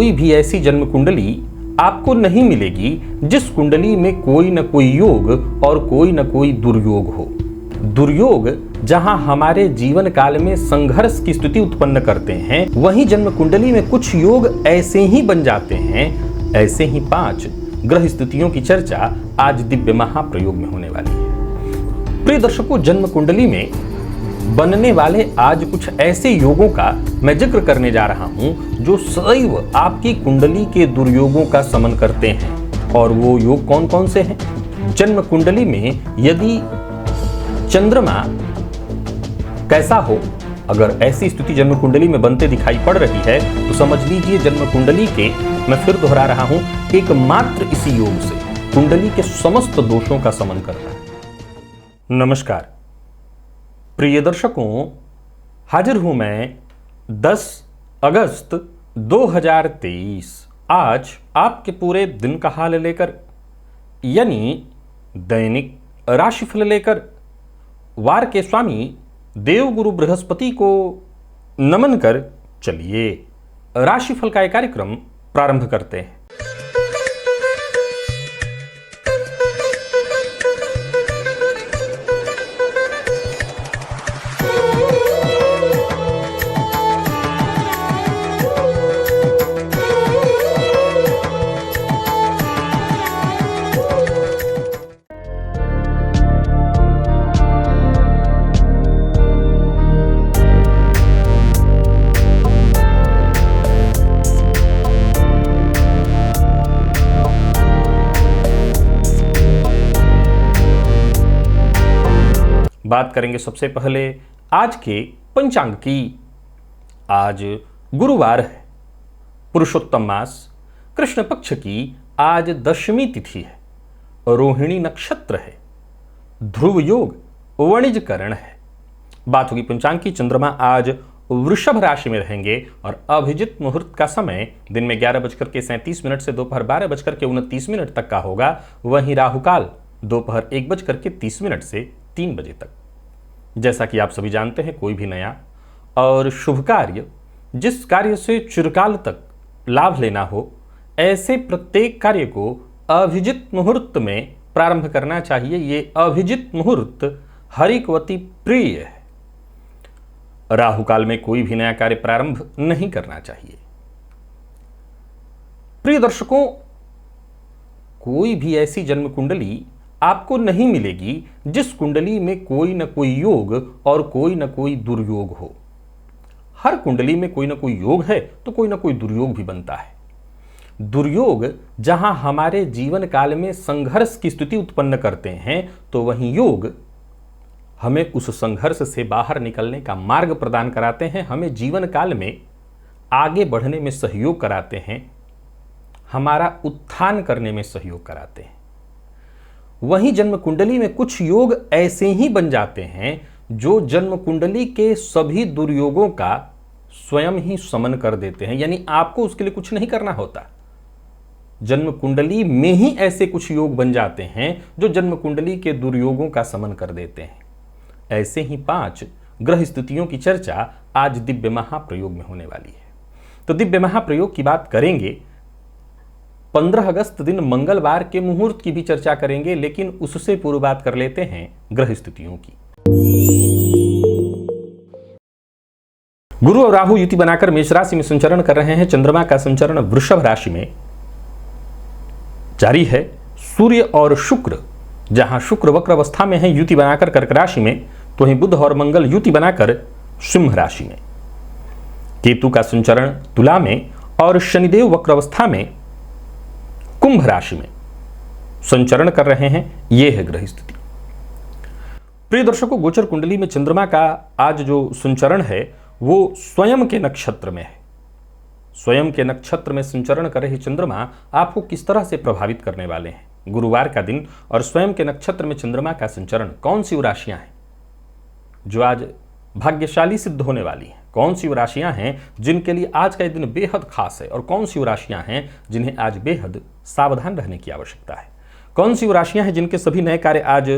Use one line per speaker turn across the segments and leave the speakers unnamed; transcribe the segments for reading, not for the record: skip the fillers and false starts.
कोई भी ऐसी जन्म कुंडली आपको नहीं मिलेगी जिस कुंडली में कोई न कोई योग और कोई न कोई दुर्योग हो। दुर्योग जहां हमारे जीवन काल में संघर्ष की स्थिति उत्पन्न करते हैं, वहीं जन्म कुंडली में कुछ योग ऐसे ही बन जाते हैं। ऐसे ही 5 ग्रह स्थितियों की चर्चा आज दिव्य महाप्रयोग में होने वाली है। प्रिय दर्शकों, जन्म कुंडली में बनने वाले आज कुछ ऐसे योगों का मैं जिक्र करने जा रहा हूं जो सदैव आपकी कुंडली के दुर्योगों का समन करते हैं। और वो योग कौन कौन से हैं? जन्म कुंडली में यदि चंद्रमा कैसा हो, अगर ऐसी स्थिति जन्म कुंडली में बनते दिखाई पड़ रही है तो समझ लीजिए जन्म कुंडली के, मैं फिर दोहरा रहा हूं, एकमात्र इसी योग से कुंडली के समस्त दोषों का समन करना है। नमस्कार प्रिय दर्शकों, हाजिर हूं मैं 10 अगस्त 2023 आज आपके पूरे दिन का हाल लेकर, यानी दैनिक राशिफल लेकर वार के स्वामी देवगुरु बृहस्पति को नमन कर चलिए राशिफल का एक कार्यक्रम प्रारंभ करते हैं। बात करेंगे सबसे पहले आज के पंचांग की। आज गुरुवार है, पुरुषोत्तम मास, कृष्ण पक्ष की आज दशमी तिथि है, रोहिणी नक्षत्र है, ध्रुव योग वणिज करण है। बात होगी पंचांग की। चंद्रमा आज वृषभ राशि में रहेंगे और अभिजित मुहूर्त का समय दिन में 11:37 से दोपहर 12:29 तक का होगा। वहीं राहुकाल दोपहर 1:30 से 3 बजे तक। जैसा कि आप सभी जानते हैं, कोई भी नया और शुभ कार्य, जिस कार्य से चिरकाल तक लाभ लेना हो, ऐसे प्रत्येक कार्य को अभिजित मुहूर्त में प्रारंभ करना चाहिए। ये अभिजित मुहूर्त हरिकवती प्रिय है। राहुकाल में कोई भी नया कार्य प्रारंभ नहीं करना चाहिए। प्रिय दर्शकों, कोई भी ऐसी जन्म कुंडली आपको नहीं मिलेगी जिस कुंडली में कोई न कोई योग और कोई न कोई दुर्योग हो। हर कुंडली में कोई न कोई योग है तो कोई न कोई दुर्योग भी बनता है। दुर्योग जहां हमारे जीवन काल में संघर्ष की स्थिति उत्पन्न करते हैं, तो वहीं योग हमें उस संघर्ष से बाहर निकलने का मार्ग प्रदान कराते हैं, हमें जीवन काल में आगे बढ़ने में सहयोग कराते हैं, हमारा उत्थान करने में सहयोग कराते हैं। वहीं जन्म कुंडली में कुछ योग ऐसे ही बन जाते हैं जो जन्म कुंडली के सभी दुर्योगों का स्वयं ही समन कर देते हैं, यानी आपको उसके लिए कुछ नहीं करना होता। जन्म कुंडली में ही ऐसे कुछ योग बन जाते हैं जो जन्म कुंडली के दुर्योगों का समन कर देते हैं। ऐसे ही 5 ग्रह स्थितियों की चर्चा आज दिव्य महाप्रयोग में होने वाली है। तो दिव्य महाप्रयोग की बात करेंगे, 15 अगस्त दिन मंगलवार के मुहूर्त की भी चर्चा करेंगे, लेकिन उससे पूर्व बात कर लेते हैं ग्रह स्थितियों की। गुरु और राहु युति बनाकर मेष राशि में संचरण कर रहे हैं। चंद्रमा का संचरण वृषभ राशि में जारी है। सूर्य और शुक्र, जहां शुक्र वक्र अवस्था में है युति बनाकर कर्क राशि में, तो वहीं बुध और मंगल युति बनाकर सिंह राशि में। केतु का संचरण तुला में और शनिदेव वक्र अवस्था में कुंभ राशि में संचरण कर रहे हैं। यह है ग्रह स्थिति। प्रिय दर्शकों, गोचर कुंडली में चंद्रमा का आज जो संचरण है वो स्वयं के नक्षत्र में है। स्वयं के नक्षत्र में संचरण कर रहे चंद्रमा आपको किस तरह से प्रभावित करने वाले हैं? गुरुवार का दिन और स्वयं के नक्षत्र में चंद्रमा का संचरण, कौन सी राशियां हैं जो आज भाग्यशाली सिद्ध होने वाली हैं? कौन सी राशियां हैं जिनके लिए आज का दिन बेहद खास है, और कौन सी राशियां हैं जिन्हें आज बेहद सावधान रहने की आवश्यकता है? कौन सी राशियां हैं जिनके सभी नए कार्य आज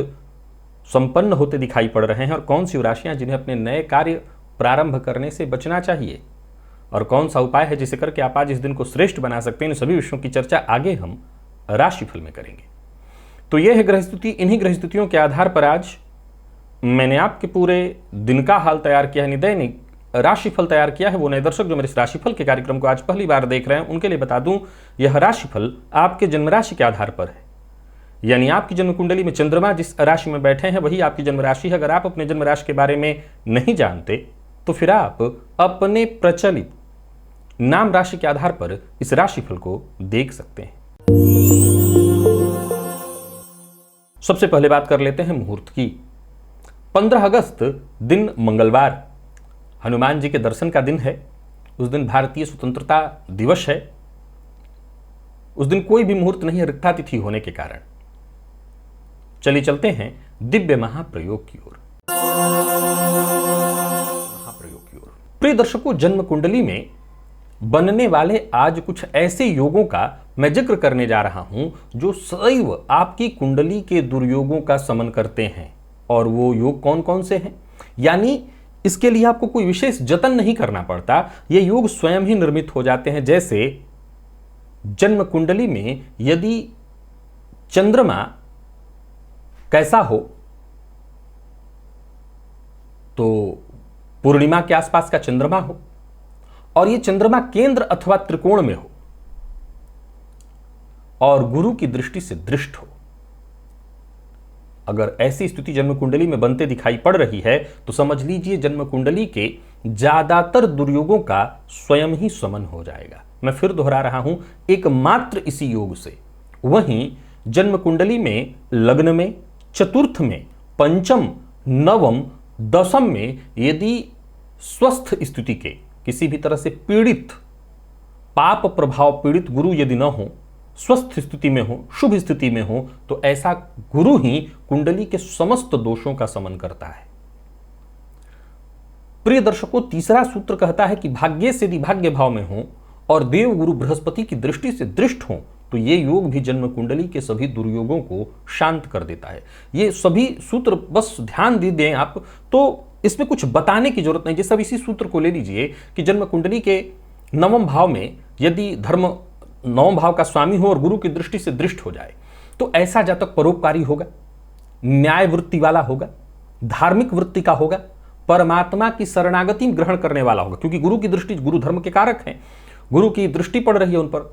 संपन्न होते दिखाई पड़ रहे हैं, और कौन सी राशियां जिन्हें अपने नए कार्य प्रारंभ करने से बचना चाहिए? और कौन सा उपाय है जिसे करके आप आज इस दिन को श्रेष्ठ बना सकते हैं, इन सभी विषयों की चर्चा आगे हम राशिफल में करेंगे। तो यह है ग्रह स्थिति। इन्हीं ग्रह स्थितियों के आधार पर आज मैंने आपके पूरे दिन का हाल तैयार किया है, दैनिक राशिफल तैयार किया है। वो नए दर्शक जो मेरे इस राशिफल के कार्यक्रम को आज पहली बार देख रहे हैं, उनके लिए बता दूं, यह राशिफल आपके जन्म राशि के आधार पर है। यानी आपकी जन्म कुंडली में चंद्रमा जिस राशि में बैठे हैं वही आपकी जन्म राशि है। अगर आप अपने जन्म राशि के बारे में नहीं जानते तो फिर आप अपने प्रचलित नाम राशि के आधार पर इस राशिफल को देख सकते हैं। सबसे पहले बात कर लेते हैं मुहूर्त की। 15 अगस्त दिन मंगलवार, हनुमान जी के दर्शन का दिन है। उस दिन भारतीय स्वतंत्रता दिवस है। उस दिन कोई भी मुहूर्त नहीं है रिक्ता तिथि होने के कारण। चलिए चलते हैं दिव्य महाप्रयोग की ओर। प्रिय दर्शकों, जन्म कुंडली में बनने वाले आज कुछ ऐसे योगों का मैं जिक्र करने जा रहा हूं जो सदैव आपकी कुंडली के दुर्योगों का समन करते हैं। और वो योग कौन कौन से हैं, यानी इसके लिए आपको कोई विशेष जतन नहीं करना पड़ता, ये योग स्वयं ही निर्मित हो जाते हैं। जैसे जन्म कुंडली में यदि चंद्रमा कैसा हो, तो पूर्णिमा के आसपास का चंद्रमा हो और ये चंद्रमा केंद्र अथवा त्रिकोण में हो और गुरु की दृष्टि से दृष्ट हो, अगर ऐसी स्थिति जन्म कुंडली में बनते दिखाई पड़ रही है तो समझ लीजिए जन्म कुंडली के ज्यादातर दुर्योगों का स्वयं ही शमन हो जाएगा। मैं फिर दोहरा रहा हूं, एकमात्र इसी योग से। वहीं जन्म कुंडली में लग्न में, चतुर्थ में, पंचम, नवम, दशम में यदि स्वस्थ स्थिति के किसी भी तरह से पीड़ित, पाप प्रभाव पीड़ित गुरु यदि न हो, स्वस्थ स्थिति में हो, शुभ स्थिति में हो, तो ऐसा गुरु ही कुंडली के समस्त दोषों का शमन करता है। प्रिय दर्शकों, तीसरा सूत्र कहता है कि भाग्य से यदि भाग्य भाव में हो और देव गुरु बृहस्पति की दृष्टि से दृष्ट हो तो ये योग भी जन्म कुंडली के सभी दुर्योगों को शांत कर देता है। ये सभी सूत्र बस ध्यान दे दें आप, तो इसमें कुछ बताने की जरूरत नहीं। जैसे अब इसी सूत्र को ले लीजिए कि जन्म कुंडली के नवम भाव में यदि धर्म नवम भाव का स्वामी हो और गुरु की दृष्टि से दृष्ट हो जाए तो ऐसा जातक परोपकारी होगा, न्याय वृत्ति वाला होगा, धार्मिक वृत्ति का होगा, परमात्मा की शरणागति ग्रहण करने वाला होगा, क्योंकि गुरु की दृष्टि, गुरु धर्म के कारक हैं, गुरु की दृष्टि पड़ रही है उन पर।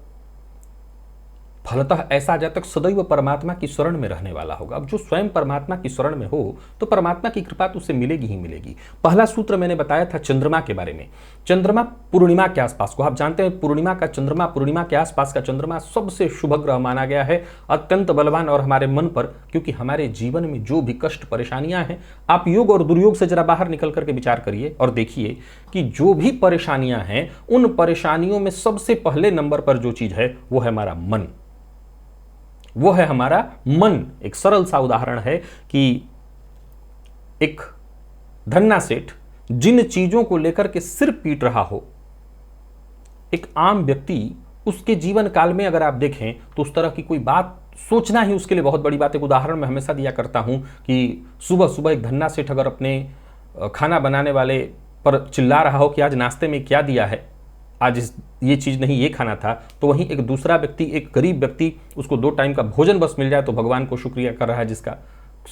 फलतः ऐसा जातक सदैव परमात्मा की शरण में रहने वाला होगा। अब जो स्वयं परमात्मा की शरण में हो तो परमात्मा की कृपा तो उसे मिलेगी ही मिलेगी। पहला सूत्र मैंने बताया था चंद्रमा के बारे में। चंद्रमा पूर्णिमा के आसपास को, आप जानते हैं पूर्णिमा का चंद्रमा, पूर्णिमा के आसपास का चंद्रमा सबसे शुभ ग्रह माना गया है, अत्यंत बलवान। और हमारे मन पर, क्योंकि हमारे जीवन में जो भी कष्ट परेशानियां हैं, आप योग और दुर्योग से जरा बाहर निकल करके विचार करिए और देखिए कि जो भी परेशानियां हैं उन परेशानियों में सबसे पहले नंबर पर जो चीज है वो है हमारा मन, वो है हमारा मन। एक सरल सा उदाहरण है कि एक धन्ना सेठ जिन चीजों को लेकर के सिर पीट रहा हो, एक आम व्यक्ति उसके जीवन काल में अगर आप देखें तो उस तरह की कोई बात सोचना ही उसके लिए बहुत बड़ी बात है। एक उदाहरण मैं हमेशा दिया करता हूं कि सुबह सुबह एक धन्ना सेठ अगर अपने खाना बनाने वाले पर चिल्ला रहा हो कि आज नाश्ते में क्या दिया है, आज ये चीज़ नहीं ये खाना था, तो वहीं एक दूसरा व्यक्ति, एक गरीब व्यक्ति, उसको 2 टाइम का भोजन बस मिल जाए तो भगवान को शुक्रिया कर रहा है, जिसका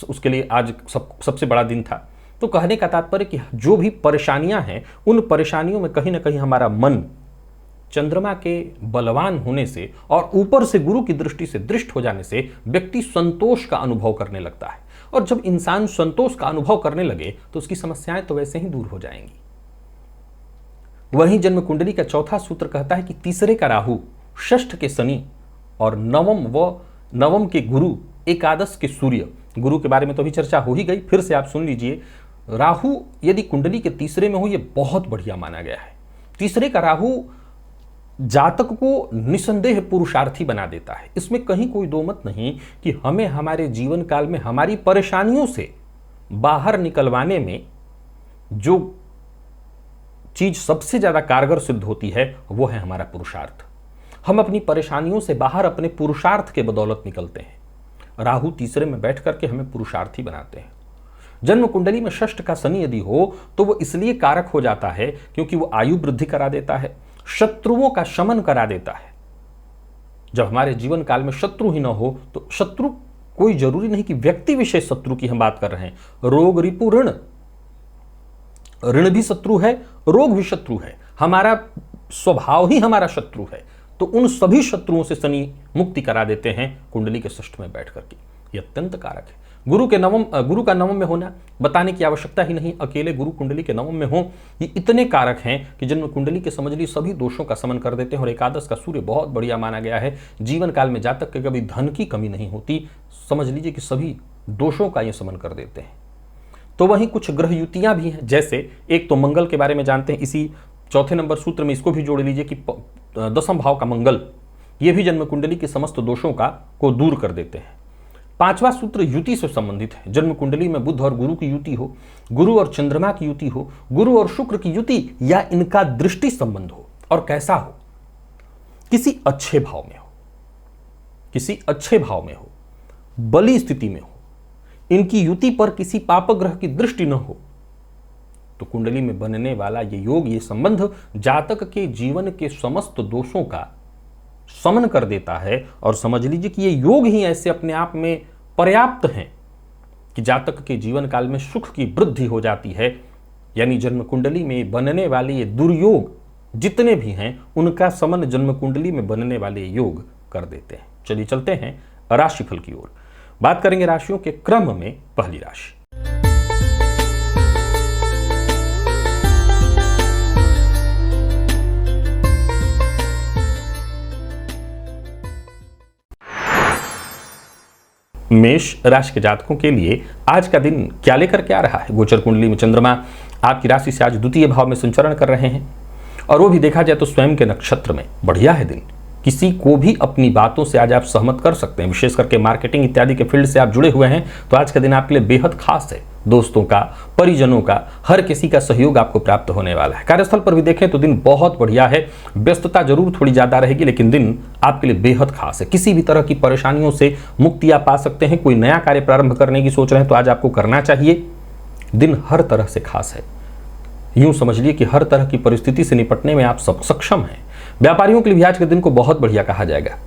उसके लिए आज सबसे बड़ा दिन था। तो कहने का तात्पर्य कि जो भी परेशानियां हैं उन परेशानियों में कहीं ना कहीं हमारा मन चंद्रमा के बलवान होने से और ऊपर से गुरु की दृष्टि से दृष्ट हो जाने से व्यक्ति संतोष का अनुभव करने लगता है। और जब इंसान संतोष का अनुभव करने लगे तो उसकी समस्याएं तो वैसे ही दूर हो जाएंगी। वहीं जन्म कुंडली का चौथा सूत्र कहता है कि तीसरे का राहु, षष्ठ के शनि और नवम के गुरु, एकादश के सूर्य। गुरु के बारे में तो अभी चर्चा हो ही गई, फिर से आप सुन लीजिए। राहु यदि कुंडली के तीसरे में हो, यह बहुत बढ़िया माना गया है। तीसरे का राहु जातक को निसंदेह पुरुषार्थी बना देता है। इसमें कहीं कोई दो मत नहीं कि हमें हमारे जीवन काल में हमारी परेशानियों से बाहर निकलवाने में जो चीज सबसे ज्यादा कारगर सिद्ध होती है वो है हमारा पुरुषार्थ। हम अपनी परेशानियों से बाहर अपने पुरुषार्थ के बदौलत निकलते हैं। राहु तीसरे में बैठ करके हमें पुरुषार्थी बनाते हैं। जन्म कुंडली में षष्ठ का शनि यदि हो तो वो इसलिए कारक हो जाता है क्योंकि वो आयु वृद्धि करा देता है, शत्रुओं का शमन करा देता है। जब हमारे जीवन काल में शत्रु ही ना हो तो शत्रु कोई जरूरी नहीं कि व्यक्ति विशेष शत्रु की हम बात कर रहे हैं, रोग रिपु ऋण, ऋण भी शत्रु है, रोग भी शत्रु है, हमारा स्वभाव ही हमारा शत्रु है। तो उन सभी शत्रुओं से शनि मुक्ति करा देते हैं कुंडली के षष्ठ में बैठ करके। ये अत्यंत कारक है। गुरु का नवम में होना बताने की आवश्यकता ही नहीं, अकेले गुरु कुंडली के नवम में हो, ये इतने कारक हैं कि जन्म कुंडली के समझ ली सभी दोषों का शमन कर देते हैं। और एकादश का सूर्य बहुत बढ़िया माना गया है। जीवन काल में जातक के कभी धन की कमी नहीं होती, समझ लीजिए कि सभी दोषों का ये शमन कर देते हैं। तो वहीं कुछ ग्रह युतियां भी हैं, जैसे एक तो मंगल के बारे में जानते हैं, इसी चौथे नंबर सूत्र में इसको भी जोड़ लीजिए कि दसम भाव का मंगल, ये भी जन्म कुंडली के समस्त दोषों को दूर कर देते हैं। पांचवा सूत्र युति से संबंधित है। जन्म कुंडली में बुध और गुरु की युति हो, गुरु और चंद्रमा की युति हो, गुरु और शुक्र की युति या इनका दृष्टि संबंध हो, और कैसा हो, किसी अच्छे भाव में हो, किसी अच्छे भाव में हो, बली स्थिति में हो, इनकी युति पर किसी पाप ग्रह की दृष्टि न हो, तो कुंडली में बनने वाला ये योग, ये संबंध जातक के जीवन के समस्त दोषों का शमन कर देता है। और समझ लीजिए कि ये योग ही ऐसे अपने आप में पर्याप्त हैं कि जातक के जीवन काल में सुख की वृद्धि हो जाती है। यानी जन्म कुंडली में बनने वाले ये दुर्योग जितने भी हैं उनका शमन जन्म कुंडली में बनने वाले योग कर देते हैं। चलिए चलते हैं राशिफल की ओर। बात करेंगे राशियों के क्रम में। पहली राशि मेष राशि के जातकों के लिए आज का दिन क्या लेकर के आ रहा है। गोचर कुंडली में चंद्रमा आपकी राशि से आज द्वितीय भाव में संचरण कर रहे हैं, और वो भी देखा जाए तो स्वयं के नक्षत्र में। बढ़िया है दिन, किसी को भी अपनी बातों से आज आप सहमत कर सकते हैं। विशेष करके मार्केटिंग इत्यादि के फील्ड से आप जुड़े हुए हैं तो आज का दिन आपके लिए बेहद खास है। दोस्तों का, परिजनों का, हर किसी का सहयोग आपको प्राप्त होने वाला है। कार्यस्थल पर भी देखें तो दिन बहुत बढ़िया है। व्यस्तता जरूर थोड़ी ज्यादा रहेगी, लेकिन दिन आपके लिए बेहद खास है। किसी भी तरह की परेशानियों से मुक्ति आप पा सकते हैं। कोई नया कार्य प्रारंभ करने की सोच रहे हैं तो आज आपको करना चाहिए। दिन हर तरह से खास है। यूं समझिए कि हर तरह की परिस्थिति से निपटने में आप सब सक्षम हैं। व्यापारियों के लिए भी आज के दिन को बहुत बढ़िया कहा जाएगा।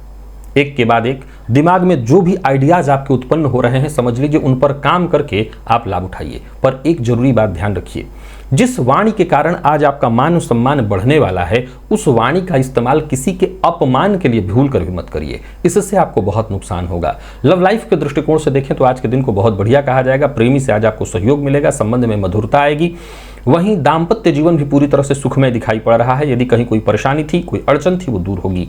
एक के बाद एक दिमाग में जो भी आइडियाज आपके उत्पन्न हो रहे हैं, समझ लीजिए उन पर काम करके आप लाभ उठाइए। पर एक जरूरी बात ध्यान रखिए, जिस वाणी के कारण आज आपका मान सम्मान बढ़ने वाला है, उस वाणी का इस्तेमाल किसी के अपमान के लिए भूल कर भी मत करिए, इससे आपको बहुत नुकसान होगा। लव लाइफ के दृष्टिकोण से देखें तो आज के दिन को बहुत बढ़िया कहा जाएगा। प्रेमी से आज आपको सहयोग मिलेगा, संबंध में मधुरता आएगी। वहीं दाम्पत्य जीवन भी पूरी तरह से सुखमय दिखाई पड़ रहा है। यदि कहीं कोई परेशानी थी, कोई अड़चन थी, वो दूर होगी।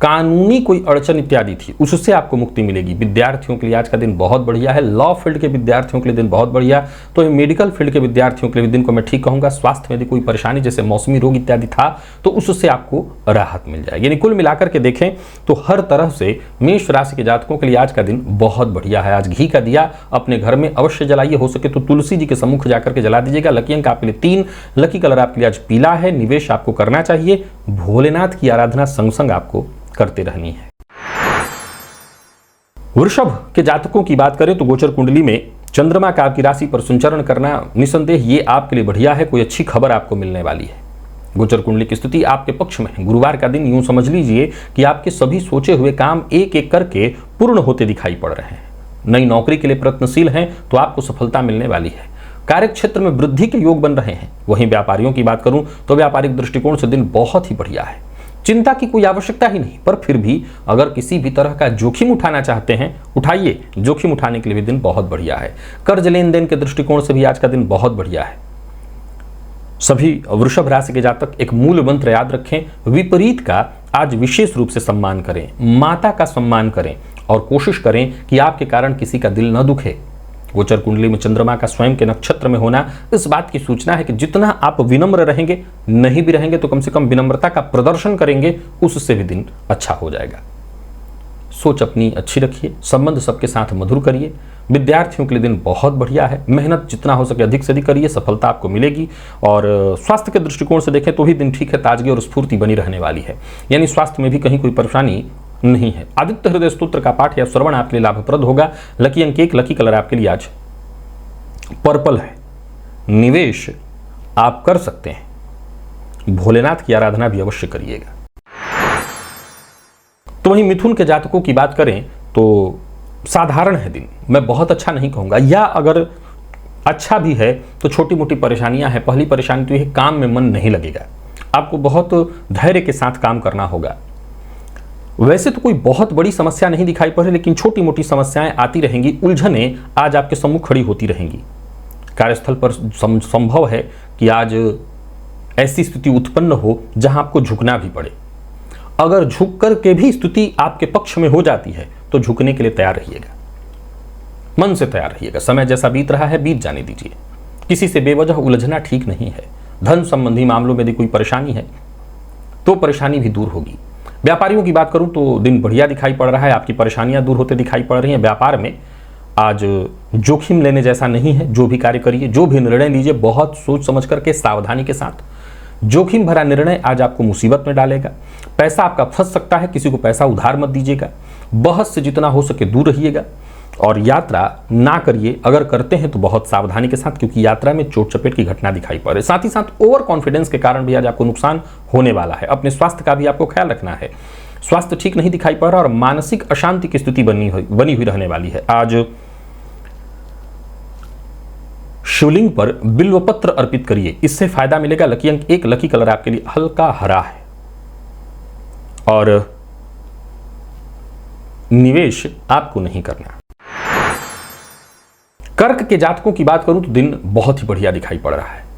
कानूनी कोई अड़चन इत्यादि थी, उससे आपको मुक्ति मिलेगी। विद्यार्थियों के लिए आज का दिन बहुत बढ़िया है। लॉ फील्ड के विद्यार्थियों के लिए दिन बहुत बढ़िया। तो मेडिकल फील्ड के विद्यार्थियों के लिए दिन को मैं ठीक कहूंगा। स्वास्थ्य में यदि कोई परेशानी जैसे मौसमी रोग इत्यादि था तो उससे आपको राहत मिल जाएगी। यानी कुल मिलाकर के देखें तो हर तरह से मेष राशि के जातकों के लिए आज का दिन बहुत बढ़िया है। आज घी का दिया अपने घर में अवश्य जलाइए, हो सके तो तुलसी जी के सम्मुख जाकर के जला दीजिएगा। लकी अंक आपके लिए 3, लकी कलर आपके लिए आज पीला है। निवेश आपको करना चाहिए। भोलेनाथ की आराधना संग संग आपको करते रहनी है। वृषभ के जातकों की बात करें तो गोचर कुंडली में चंद्रमा का आपकी राशि पर संचरण करना निसंदेह ये आपके लिए बढ़िया है। कोई अच्छी खबर आपको मिलने वाली है। गोचर कुंडली की स्थिति आपके पक्ष में है। गुरुवार का दिन यूं समझ लीजिए कि आपके सभी सोचे हुए काम एक एक करके पूर्ण होते दिखाई पड़ रहे हैं। नई नौकरी के लिए प्रयत्नशील हैं तो आपको सफलता मिलने वाली है। कार्य क्षेत्र में वृद्धि के योग बन रहे हैं। वहीं व्यापारियों की बात करूं तो व्यापारिक दृष्टिकोण से दिन बहुत ही बढ़िया है। चिंता की कोई आवश्यकता ही नहीं, पर फिर भी अगर किसी भी तरह का जोखिम उठाना चाहते हैं, उठाइए। जोखिम उठाने के लिए भी दिन बहुत बढ़िया है। कर्ज लेन देन के दृष्टिकोण से भी आज का दिन बहुत बढ़िया है। सभी वृषभ राशि के जातक एक मूल मंत्र याद रखें, विपरीत का आज विशेष रूप से सम्मान करें, माता का सम्मान करें और कोशिश करें कि आपके कारण किसी का दिल न दुखे। गोचर कुंडली में चंद्रमा का स्वयं के नक्षत्र में होना इस बात की सूचना है कि जितना आप विनम्र रहेंगे, नहीं भी रहेंगे तो कम से कम विनम्रता का प्रदर्शन करेंगे, उससे भी दिन अच्छा हो जाएगा। सोच अपनी अच्छी रखिए, संबंध सबके साथ मधुर करिए। विद्यार्थियों के लिए दिन बहुत बढ़िया है। मेहनत जितना हो सके अधिक से अधिक करिए, सफलता आपको मिलेगी। और स्वास्थ्य के दृष्टिकोण से देखें तो भी दिन ठीक है, ताजगी और स्फूर्ति बनी रहने वाली है। यानी स्वास्थ्य में भी कहीं कोई परेशानी नहीं है। आदित्य हृदय स्तोत्र का पाठ या श्रवण आपके लिए लाभप्रद होगा। लकी अंक 1, लकी कलर आपके लिए आज पर्पल है। निवेश आप कर सकते हैं। भोलेनाथ की आराधना भी अवश्य करिएगा। तो वहीं मिथुन के जातकों की बात करें तो साधारण है दिन, मैं बहुत अच्छा नहीं कहूंगा, या अगर अच्छा भी है तो छोटी मोटी परेशानियां हैं। पहली परेशानी तो यह, काम में मन नहीं लगेगा, आपको बहुत धैर्य के साथ काम करना होगा। वैसे तो कोई बहुत बड़ी समस्या नहीं दिखाई पड़ रही, लेकिन छोटी मोटी समस्याएं आती रहेंगी, उलझनें आज आपके सम्मुख खड़ी होती रहेंगी। कार्यस्थल पर संभव है कि आज ऐसी स्थिति उत्पन्न हो जहां आपको झुकना भी पड़े। अगर झुक कर के भी स्थिति आपके पक्ष में हो जाती है तो झुकने के लिए तैयार रहिएगा, मन से तैयार रहिएगा। समय जैसा बीत रहा है बीत जाने दीजिए। किसी से बेवजह उलझना ठीक नहीं है। धन संबंधी मामलों में यदि कोई परेशानी है तो परेशानी भी दूर होगी। व्यापारियों की बात करूं तो दिन बढ़िया दिखाई पड़ रहा है, आपकी परेशानियां दूर होते दिखाई पड़ रही हैं। व्यापार में आज जोखिम लेने जैसा नहीं है। जो भी कार्य करिए, जो भी निर्णय लीजिए, बहुत सोच समझ करके सावधानी के साथ। जोखिम भरा निर्णय आज आपको मुसीबत में डालेगा। पैसा आपका फंस सकता है, किसी को पैसा उधार मत दीजिएगा। बहस से जितना हो सके दूर रहिएगा और यात्रा ना करिए। अगर करते हैं तो बहुत सावधानी के साथ, क्योंकि यात्रा में चोट चपेट की घटना दिखाई पड़ रही है। साथ ही साथ ओवर कॉन्फिडेंस के कारण भी आज आपको नुकसान होने वाला है। अपने स्वास्थ्य का भी आपको ख्याल रखना है। स्वास्थ्य ठीक नहीं दिखाई पड़ रहा और मानसिक अशांति की स्थिति बनी हुई रहने वाली है। आज शिवलिंग पर बिल्वपत्र अर्पित करिए, इससे फायदा मिलेगा। लकी अंक 1, लकी कलर आपके लिए हल्का हरा है। और निवेश आपको नहीं करना। कर्क के जातकों की बात करूं तो दिन बहुत ही बढ़िया दिखाई पड़ रहा है।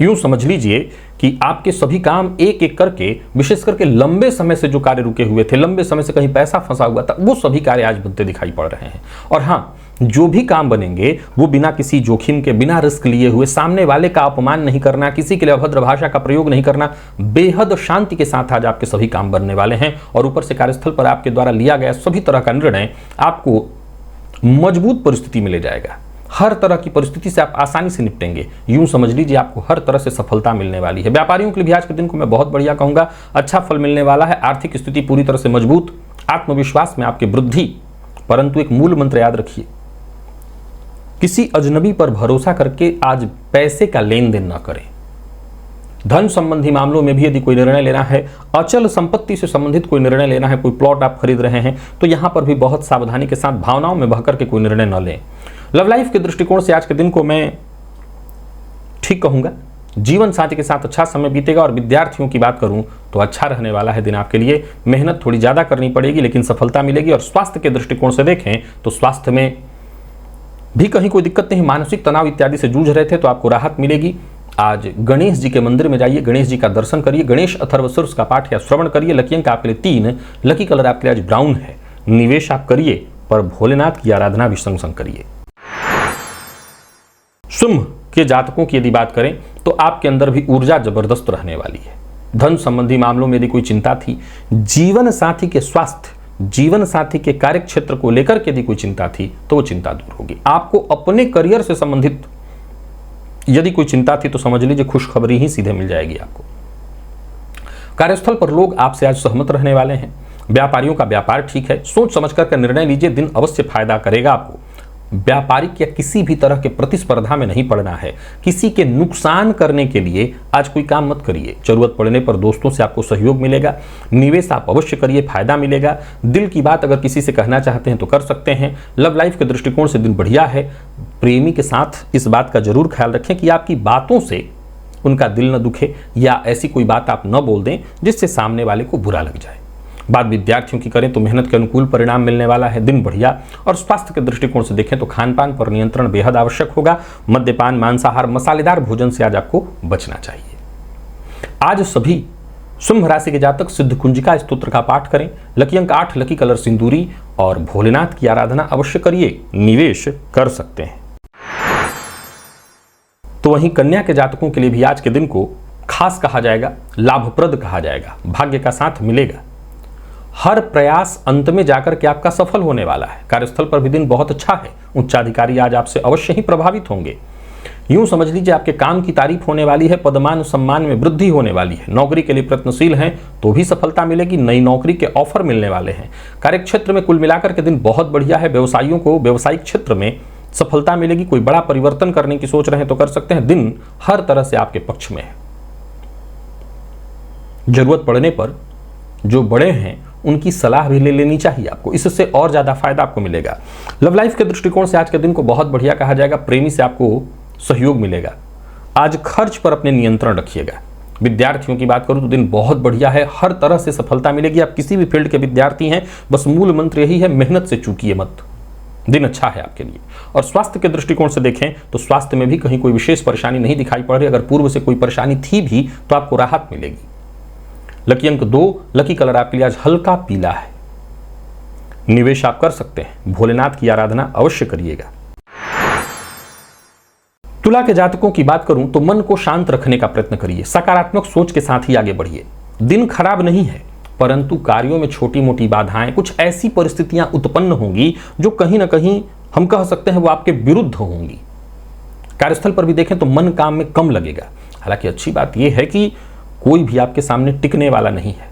यूं समझ लीजिए कि आपके सभी काम एक एक करके, विशेष करके लंबे समय से जो कार्य रुके हुए थे, लंबे समय से कहीं पैसा फंसा हुआ था, वो सभी कार्य आज बनते दिखाई पड़ रहे हैं। और हाँ, जो भी काम बनेंगे वो बिना किसी जोखिम के, बिना रिस्क लिए हुए, सामने वाले का अपमान नहीं करना, किसी के लिए अभद्र भाषा का प्रयोग नहीं करना, बेहद शांति के साथ आज आपके सभी काम बनने वाले हैं। और ऊपर से कार्यस्थल पर आपके द्वारा लिया गया सभी तरह का निर्णय आपको मजबूत परिस्थिति में ले जाएगा। हर तरह की परिस्थिति से आप आसानी से निपटेंगे। यूं समझ लीजिए आपको हर तरह से सफलता मिलने वाली है। व्यापारियों के लिए भी आज के दिन को मैं बहुत बढ़िया कहूंगा, अच्छा फल मिलने वाला है। आर्थिक स्थिति पूरी तरह से मजबूत, आत्मविश्वास में आपकी वृद्धि। परंतु एक मूल मंत्र याद रखिए, किसी अजनबी पर भरोसा करके आज पैसे का लेन देन न करें। धन संबंधी मामलों में भी यदि कोई निर्णय लेना है, अचल संपत्ति से संबंधित कोई निर्णय लेना है, कोई प्लॉट आप खरीद रहे हैं, तो यहां पर भी बहुत सावधानी के साथ, भावनाओं में बहकर के कोई निर्णय न लें। लव लाइफ के दृष्टिकोण से आज के दिन को मैं ठीक कहूंगा। जीवन साथी के साथ अच्छा समय बीतेगा। और विद्यार्थियों की बात करूं तो अच्छा रहने वाला है दिन आपके लिए। मेहनत थोड़ी ज्यादा करनी पड़ेगी लेकिन सफलता मिलेगी। और स्वास्थ्य के दृष्टिकोण से देखें तो स्वास्थ्य में भी कहीं कोई दिक्कत नहीं, मानसिक तनाव इत्यादि से जूझ रहे थे तो आपको राहत मिलेगी। आज गणेश जी के मंदिर में जाइए, गणेश जी का दर्शन करिए, गणेश अथर्वशीर्ष का पाठ या श्रवण करिए। लकी अंक आपके लिए 3, लकी कलर आपके लिए आज ब्राउन है। निवेश आप करिए पर भोलेनाथ की आराधना भी संग संग करिए। सिंह के जातकों की यदि बात करें तो आपके अंदर भी ऊर्जा जबरदस्त रहने वाली है। धन संबंधी मामलों में यदि कोई चिंता थी, जीवन साथी के स्वास्थ्य, जीवन साथी के कार्य क्षेत्र को लेकर के यदि कोई चिंता थी तो वो चिंता दूर होगी। आपको अपने करियर से संबंधित यदि कोई चिंता थी तो समझ लीजिए खुशखबरी ही सीधे मिल जाएगी आपको। कार्यस्थल पर लोग आपसे आज सहमत रहने वाले हैं। व्यापारियों का व्यापार ठीक है, सोच समझ कर निर्णय लीजिए, दिन अवश्य फायदा करेगा आपको। व्यापारिक या किसी भी तरह के प्रतिस्पर्धा में नहीं पड़ना है। किसी के नुकसान करने के लिए आज कोई काम मत करिए। जरूरत पड़ने पर दोस्तों से आपको सहयोग मिलेगा। निवेश आप अवश्य करिए, फायदा मिलेगा। दिल की बात अगर किसी से कहना चाहते हैं तो कर सकते हैं। लव लाइफ के दृष्टिकोण से दिन बढ़िया है। प्रेमी के साथ इस बात का जरूर ख्याल रखें कि आपकी बातों से उनका दिल न दुखे या ऐसी कोई बात आप न बोल दें जिससे सामने वाले को बुरा लग जाए। बात विद्यार्थियों की करें तो मेहनत के अनुकूल परिणाम मिलने वाला है, दिन बढ़िया। और स्वास्थ्य के दृष्टिकोण से देखें तो खान पान पर नियंत्रण बेहद आवश्यक होगा। मद्यपान, मांसाहार, मसालेदार भोजन से आज आपको बचना चाहिए। आज सभी सिंह राशि के जातक सिद्ध कुंजिका स्तोत्र का पाठ करें। लकी अंक 8, लकी कलर सिंदूरी और भोलेनाथ की आराधना अवश्य करिए। निवेश कर सकते हैं। तो वहीं कन्या के जातकों के लिए भी आज के दिन को खास कहा जाएगा, लाभप्रद कहा जाएगा। भाग्य का साथ मिलेगा। हर प्रयास अंत में जाकर के आपका सफल होने वाला है। कार्यस्थल पर भी दिन बहुत अच्छा है। उच्चाधिकारी आज आपसे अवश्य ही प्रभावित होंगे। यूं समझ लीजिए आपके काम की तारीफ होने वाली है, पदमान सम्मान में वृद्धि होने वाली है। नौकरी के लिए प्रयत्नशील हैं तो भी सफलता मिलेगी। नई नौकरी के ऑफर मिलने वाले हैं। कार्यक्षेत्र में कुल मिलाकर के दिन बहुत बढ़िया है। व्यवसायियों को व्यावसायिक क्षेत्र में सफलता मिलेगी, कोई बड़ा परिवर्तन करने की सोच रहे हैं तो कर सकते हैं। दिन हर तरह से आपके पक्ष में है। जरूरत पड़ने पर जो बड़े हैं उनकी सलाह भी ले लेनी चाहिए आपको, इससे और ज्यादा फायदा आपको मिलेगा। लव लाइफ के दृष्टिकोण से आज के दिन को बहुत बढ़िया कहा जाएगा। प्रेमी से आपको सहयोग मिलेगा। आज खर्च पर अपने नियंत्रण रखिएगा। विद्यार्थियों की बात करूं तो दिन बहुत बढ़िया है, हर तरह से सफलता मिलेगी। आप किसी भी फील्ड के विद्यार्थी हैं, बस मूल मंत्र यही है, मेहनत से चूकिए मत। दिन अच्छा है आपके लिए। और स्वास्थ्य के दृष्टिकोण से देखें तो स्वास्थ्य में भी कहीं कोई विशेष परेशानी नहीं दिखाई पड़ रही। अगर पूर्व से कोई परेशानी थी भी तो आपको राहत मिलेगी। लकी अंक 2, लकी कलर आपके लिए आज हल्का पीला है। निवेश आप कर सकते हैं। भोलेनाथ की आराधना अवश्य करिएगा। तुला के जातकों की बात करूं तो मन को शांत रखने का प्रयत्न करिए। सकारात्मक सोच के साथ ही आगे बढ़िए। दिन खराब नहीं है, परंतु कार्यों में छोटी मोटी बाधाएं, कुछ ऐसी परिस्थितियां उत्पन्न होंगी जो कहीं ना कहीं हम कह सकते हैं वो आपके विरुद्ध होंगी। कार्यस्थल पर भी देखें तो मन काम में कम लगेगा। हालांकि अच्छी बात यह है कि कोई भी आपके सामने टिकने वाला नहीं है।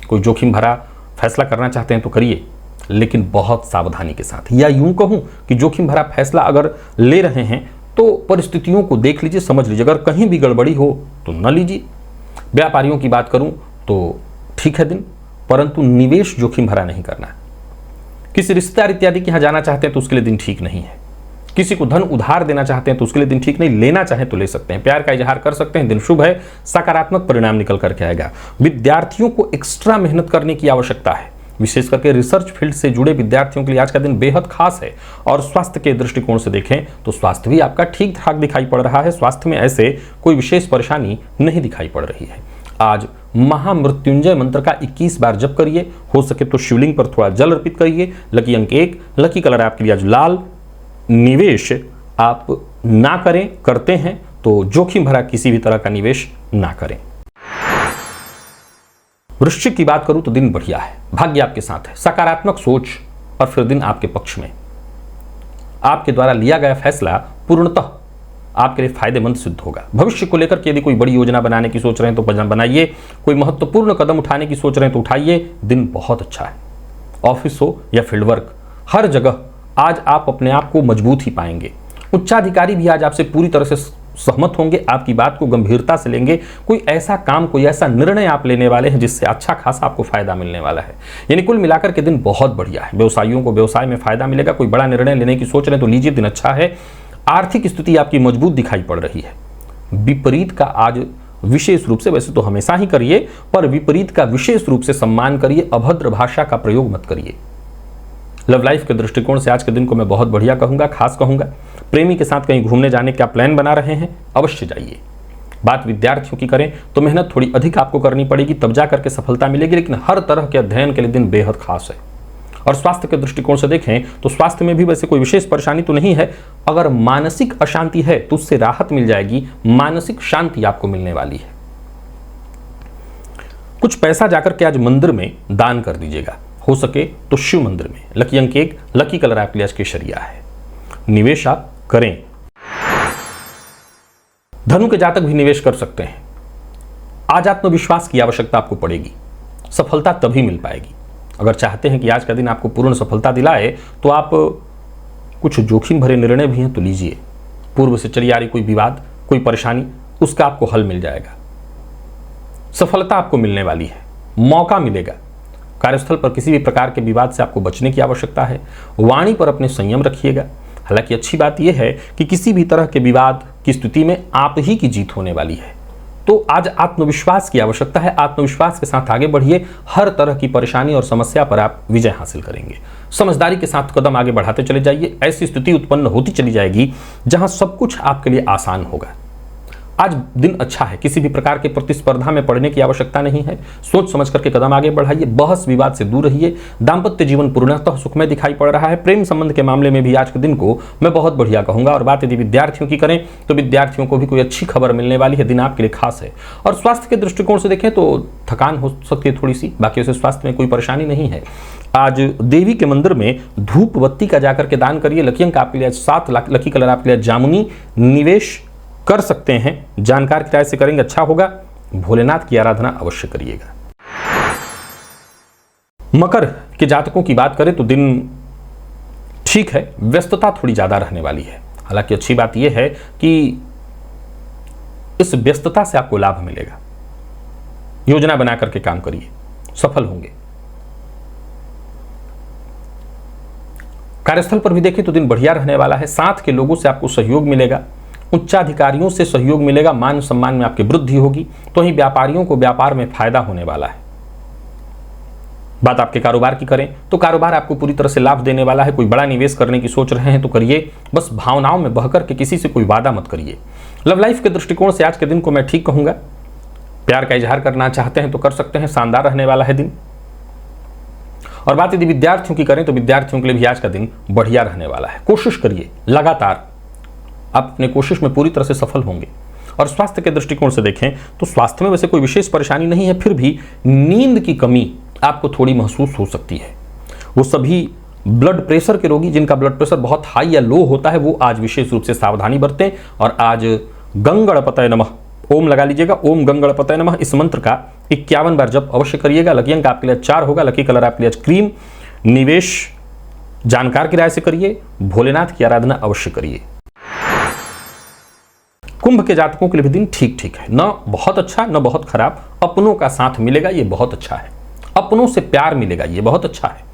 कोई जोखिम भरा फैसला करना चाहते हैं तो करिए, लेकिन बहुत सावधानी के साथ। या यूं कहूं कि जोखिम भरा फैसला अगर ले रहे हैं तो परिस्थितियों को देख लीजिए, समझ लीजिए। अगर कहीं भी गड़बड़ी हो तो न लीजिए। व्यापारियों की बात करूं तो ठीक है दिन, परंतु निवेश जोखिम भरा नहीं करना। किसी रिश्तेदार इत्यादि के यहां जाना चाहते हैं तो उसके लिए दिन ठीक नहीं है। किसी को धन उधार देना चाहते हैं तो उसके लिए दिन ठीक नहीं। लेना चाहें तो ले सकते हैं। प्यार का इजहार कर सकते हैं। दिन शुभ है, सकारात्मक परिणाम निकल करके आएगा। विद्यार्थियों को एक्स्ट्रा मेहनत करने की आवश्यकता है। विशेष करके रिसर्च फील्ड से जुड़े विद्यार्थियों के लिए आज का दिन बेहद खास है। और स्वास्थ्य के दृष्टिकोण से देखें तो स्वास्थ्य भी आपका ठीक ठाक दिखाई पड़ रहा है। स्वास्थ्य में ऐसे कोई विशेष परेशानी नहीं दिखाई पड़ रही है। आज महामृत्युंजय मंत्र का 21 बार जप करिए। हो सके तो शिवलिंग पर थोड़ा जल अर्पित करिए। लकी अंक 1, लकी कलर आपके लिए आज लाल। निवेश आप ना करें, करते हैं तो जोखिम भरा किसी भी तरह का निवेश ना करें। वृश्चिक की बात करूं तो दिन बढ़िया है। भाग्य आपके साथ है। सकारात्मक सोच और फिर दिन आपके पक्ष में। आपके द्वारा लिया गया फैसला पूर्णतः आपके लिए फायदेमंद सिद्ध होगा। भविष्य को लेकर के यदि कोई बड़ी योजना बनाने की सोच रहे हैं तो बनाइए। कोई महत्वपूर्ण कदम उठाने की सोच रहे हैं तो उठाइए। दिन बहुत अच्छा है। ऑफिस हो या फील्ड वर्क, हर जगह आज आप अपने आप को मजबूत ही पाएंगे। उच्चाधिकारी भी आज आपसे पूरी तरह से सहमत होंगे, आपकी बात को गंभीरता से लेंगे। कोई ऐसा काम, कोई ऐसा निर्णय आप लेने वाले हैं जिससे अच्छा खासा आपको फायदा मिलने वाला है। यानी कुल मिलाकर के दिन बहुत बढ़िया है। व्यवसायियों को व्यवसाय में फायदा मिलेगा। कोई बड़ा निर्णय लेने की सोच रहे हैं तो लीजिए, दिन अच्छा है। आर्थिक स्थिति आपकी मजबूत दिखाई पड़ रही है। विपरीत का आज विशेष रूप से, वैसे तो हमेशा ही करिए, पर विपरीत का विशेष रूप से सम्मान करिए। अभद्र भाषा का प्रयोग मत करिए। लव लाइफ के दृष्टिकोण से आज के दिन को मैं बहुत बढ़िया कहूंगा, खास कहूंगा। प्रेमी के साथ कहीं घूमने जाने का प्लान बना रहे हैं, अवश्य जाइए। बात विद्यार्थियों की करें तो मेहनत थोड़ी अधिक आपको करनी पड़ेगी, तब जा करके सफलता मिलेगी। लेकिन हर तरह के अध्ययन के लिए दिन बेहद खास है। और स्वास्थ्य के दृष्टिकोण से देखें तो स्वास्थ्य में भी वैसे कोई विशेष परेशानी तो नहीं है। अगर मानसिक अशांति है तो उससे राहत मिल जाएगी। मानसिक शांति आपको मिलने वाली है। कुछ पैसा जाकर के आज मंदिर में दान कर दीजिएगा, हो सके तो शिव मंदिर में। लकी अंक 1, लकी कलर आपके लिए आज केसरिया है। निवेश आप करें। धनु के जातक भी निवेश कर सकते हैं। आज आत्मविश्वास की आवश्यकता आपको पड़ेगी। सफलता तभी मिल पाएगी। अगर चाहते हैं कि आज का दिन आपको पूर्ण सफलता दिलाए तो आप कुछ जोखिम भरे निर्णय भी हैं तो लीजिए। पूर्व से चली आ रही कोई विवाद, कोई परेशानी, उसका आपको हल मिल जाएगा। सफलता आपको मिलने वाली है। मौका मिलेगा। कार्यस्थल पर किसी भी प्रकार के विवाद से आपको बचने की आवश्यकता है। वाणी पर अपने संयम रखिएगा। हालांकि अच्छी बात यह है कि किसी भी तरह के विवाद की स्थिति में आप ही की जीत होने वाली है। तो आज आत्मविश्वास की आवश्यकता है। आत्मविश्वास के साथ आगे बढ़िए। हर तरह की परेशानी और समस्या पर आप विजय हासिल करेंगे। समझदारी के साथ कदम आगे बढ़ाते चले जाइए। ऐसी स्थिति उत्पन्न होती चली जाएगी जहां सब कुछ आपके लिए आसान होगा। आज दिन अच्छा है। किसी भी प्रकार के प्रतिस्पर्धा में पड़ने की आवश्यकता नहीं है। सोच समझ करके कदम आगे बढ़ाइए। बहस विवाद से दूर रहिए। दाम्पत्य जीवन पूर्णतः सुखमय दिखाई पड़ रहा है। प्रेम संबंध के मामले में भी आज के दिन को मैं बहुत बढ़िया कहूंगा। और बात यदि विद्यार्थियों की करें तो विद्यार्थियों को भी कोई अच्छी खबर मिलने वाली है। दिन आपके लिए खास है। और स्वास्थ्य के दृष्टिकोण से देखें तो थकान हो सकती है थोड़ी सी, बाकी उसे स्वास्थ्य में कोई परेशानी नहीं है। आज देवी के मंदिर में धूप बत्ती का जाकर के दान करिए। लकी अंक आपके लिए 7, लकी कलर आपके लिए जामुनी। निवेश कर सकते हैं। जानकार की राय से करेंगे, अच्छा होगा। भोलेनाथ की आराधना अवश्य करिएगा। मकर के जातकों की बात करें तो दिन ठीक है, व्यस्तता थोड़ी ज्यादा रहने वाली है। हालांकि अच्छी बात यह है कि इस व्यस्तता से आपको लाभ मिलेगा। योजना बना करके काम करिए, सफल होंगे। कार्यस्थल पर भी देखें तो दिन बढ़िया रहने वाला है। साथ के लोगों से आपको सहयोग मिलेगा, उच्चाधिकारियों से सहयोग मिलेगा, मान सम्मान में आपकी वृद्धि होगी। तो ही व्यापारियों को व्यापार में फायदा होने वाला है। बात आपके कारोबार की करें तो कारोबार आपको पूरी तरह से लाभ देने वाला है। कोई बड़ा निवेश करने की सोच रहे हैं तो करिए, बस भावनाओं में बहकर के किसी से कोई वादा मत करिए। लव लाइफ के दृष्टिकोण से आज के दिन को मैं ठीक कहूंगा। प्यार का इजहार करना चाहते हैं तो कर सकते हैं, शानदार रहने वाला है दिन। और बात यदि विद्यार्थियों की करें तो विद्यार्थियों के लिए भी आज का दिन बढ़िया रहने वाला है। कोशिश करिए, लगातार आप अपने कोशिश में पूरी तरह से सफल होंगे। और स्वास्थ्य के दृष्टिकोण से देखें तो स्वास्थ्य में वैसे कोई विशेष परेशानी नहीं है, फिर भी नींद की कमी आपको थोड़ी महसूस हो सकती है। वो सभी ब्लड प्रेशर के रोगी जिनका ब्लड प्रेशर बहुत हाई या लो होता है वो आज विशेष रूप से सावधानी बरतें। और आज गंगणपतये नमः ओम लगा लीजिएगा। ओम गंगणपतये नमः इस मंत्र का 51 बार जप अवश्य करिएगा। लकी अंक आपके लिए 4 होगा। लकी कलर आपके लिए क्रीम। निवेश जानकार की राय से करिए। भोलेनाथ की आराधना अवश्य करिए। कुंभ के जातकों के लिए भी दिन ठीक ठीक है, न बहुत अच्छा न बहुत खराब। अपनों का साथ मिलेगा, ये बहुत अच्छा है। अपनों से प्यार मिलेगा, ये बहुत अच्छा है।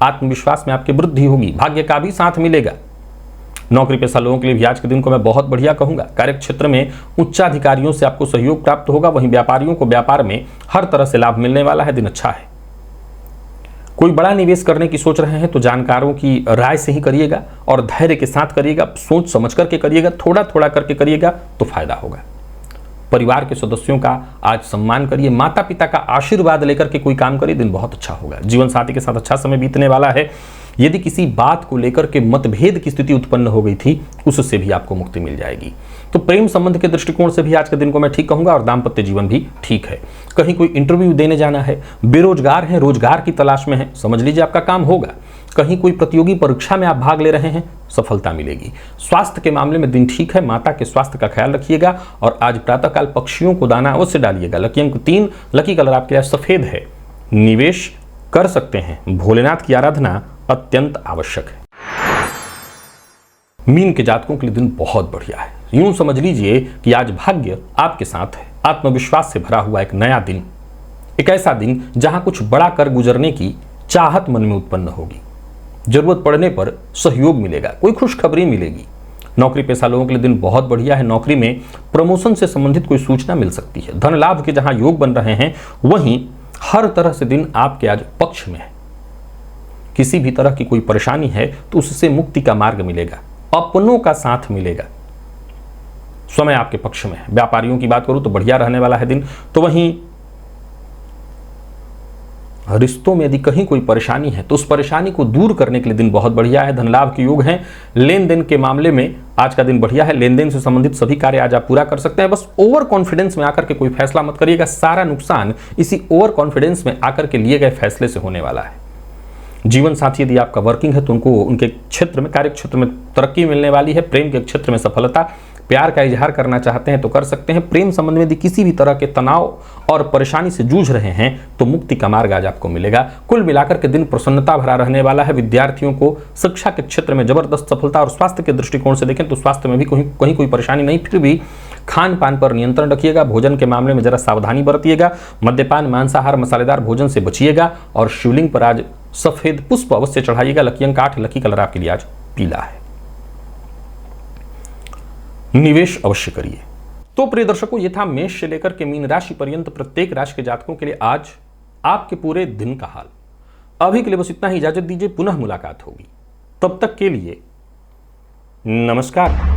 आत्मविश्वास में आपकी वृद्धि होगी, भाग्य का भी साथ मिलेगा। नौकरी पेशा लोगों के लिए भी आज के दिन को मैं बहुत बढ़िया कहूंगा। कार्य क्षेत्र में उच्चाधिकारियों से आपको सहयोग प्राप्त होगा। वहीं व्यापारियों को व्यापार में हर तरह से लाभ मिलने वाला है। दिन अच्छा है। कोई बड़ा निवेश करने की सोच रहे हैं तो जानकारों की राय से ही करिएगा और धैर्य के साथ करिएगा, सोच समझ करके करिएगा, थोड़ा थोड़ा करके करिएगा तो फायदा होगा। परिवार के सदस्यों का आज सम्मान करिए। माता पिता का आशीर्वाद लेकर के कोई काम करिए, दिन बहुत अच्छा होगा। जीवन साथी के साथ अच्छा समय बीतने वाला है। यदि किसी बात को लेकर के मतभेद की स्थिति उत्पन्न हो गई थी उससे भी आपको मुक्ति मिल जाएगी। तो प्रेम संबंध के दृष्टिकोण से भी आज के दिन को मैं ठीक कहूंगा। और दाम्पत्य जीवन भी ठीक है। कहीं कोई इंटरव्यू देने जाना है, बेरोजगार हैं, रोजगार की तलाश में हैं, समझ लीजिए आपका काम होगा। कहीं कोई प्रतियोगी परीक्षा में आप भाग ले रहे हैं, सफलता मिलेगी। स्वास्थ्य के मामले में दिन ठीक है। माता के स्वास्थ्य का ख्याल रखिएगा। और आज प्रातःकाल पक्षियों को दाना अवश्य डालिएगा। लकी अंक 3। लकी कलर आपके लिए सफेद है। निवेश कर सकते हैं। भोलेनाथ की आराधना अत्यंत आवश्यक है। मीन के जातकों के लिए दिन बहुत बढ़िया है। यूं समझ लीजिए कि आज भाग्य आपके साथ है। आत्मविश्वास से भरा हुआ एक नया दिन, एक ऐसा दिन जहां कुछ बड़ा कर गुजरने की चाहत मन में उत्पन्न होगी। जरूरत पड़ने पर सहयोग मिलेगा, कोई खुशखबरी मिलेगी। नौकरी पेशा लोगों के लिए दिन बहुत बढ़िया है। नौकरी में प्रमोशन से संबंधित कोई सूचना मिल सकती है। धन लाभ के जहां योग बन रहे हैं वहीं हर तरह से दिन आपके आज पक्ष में है। किसी भी तरह की कोई परेशानी है तो उससे मुक्ति का मार्ग मिलेगा। अपनों का साथ मिलेगा। समय आपके पक्ष में है। व्यापारियों की बात करूं तो बढ़िया रहने वाला है दिन। तो वहीं रिश्तों में यदि कहीं कोई परेशानी है तो उस परेशानी को दूर करने के लिए दिन बहुत बढ़िया है। धन लाभ के योग हैं। लेन देन के मामले में आज का दिन बढ़िया है। लेन देन से संबंधित सभी कार्य आज आप पूरा कर सकते हैं। बस ओवर कॉन्फिडेंस में आकर के कोई फैसला मत करिएगा। सारा नुकसान इसी ओवर कॉन्फिडेंस में आकर के लिए गए फैसले से होने वाला है। जीवन साथी यदि आपका वर्किंग है तो उनको उनके क्षेत्र में, कार्य क्षेत्र में तरक्की मिलने वाली है। प्रेम के क्षेत्र में सफलता। प्यार का इजहार करना चाहते हैं तो कर सकते हैं। प्रेम संबंध में यदि किसी भी तरह के तनाव और परेशानी से जूझ रहे हैं तो मुक्ति का मार्ग आज आपको मिलेगा। कुल मिलाकर के दिन प्रसन्नता भरा रहने वाला है। विद्यार्थियों को शिक्षा के क्षेत्र में जबरदस्त सफलता। और स्वास्थ्य के दृष्टिकोण से देखें तो स्वास्थ्य में भी कहीं कोई परेशानी नहीं, फिर भी खान पान पर नियंत्रण रखिएगा। भोजन के मामले में जरा सावधानी बरतिएगा। मद्यपान, मांसाहार, मसालेदार भोजन से बचिएगा। और शिवलिंग पर आज सफेद पुष्प अवश्य चढ़ाइएगा। लकी अंक 8। लकी कलर आपके लिए आज पीला है। निवेश अवश्य करिए। तो प्रिय दर्शकों, यह था मेष से लेकर के मीन राशि पर्यंत प्रत्येक राशि के जातकों के लिए आज आपके पूरे दिन का हाल। अभी के लिए बस इतना ही। इजाजत दीजिए, पुनः मुलाकात होगी। तब तक के लिए नमस्कार।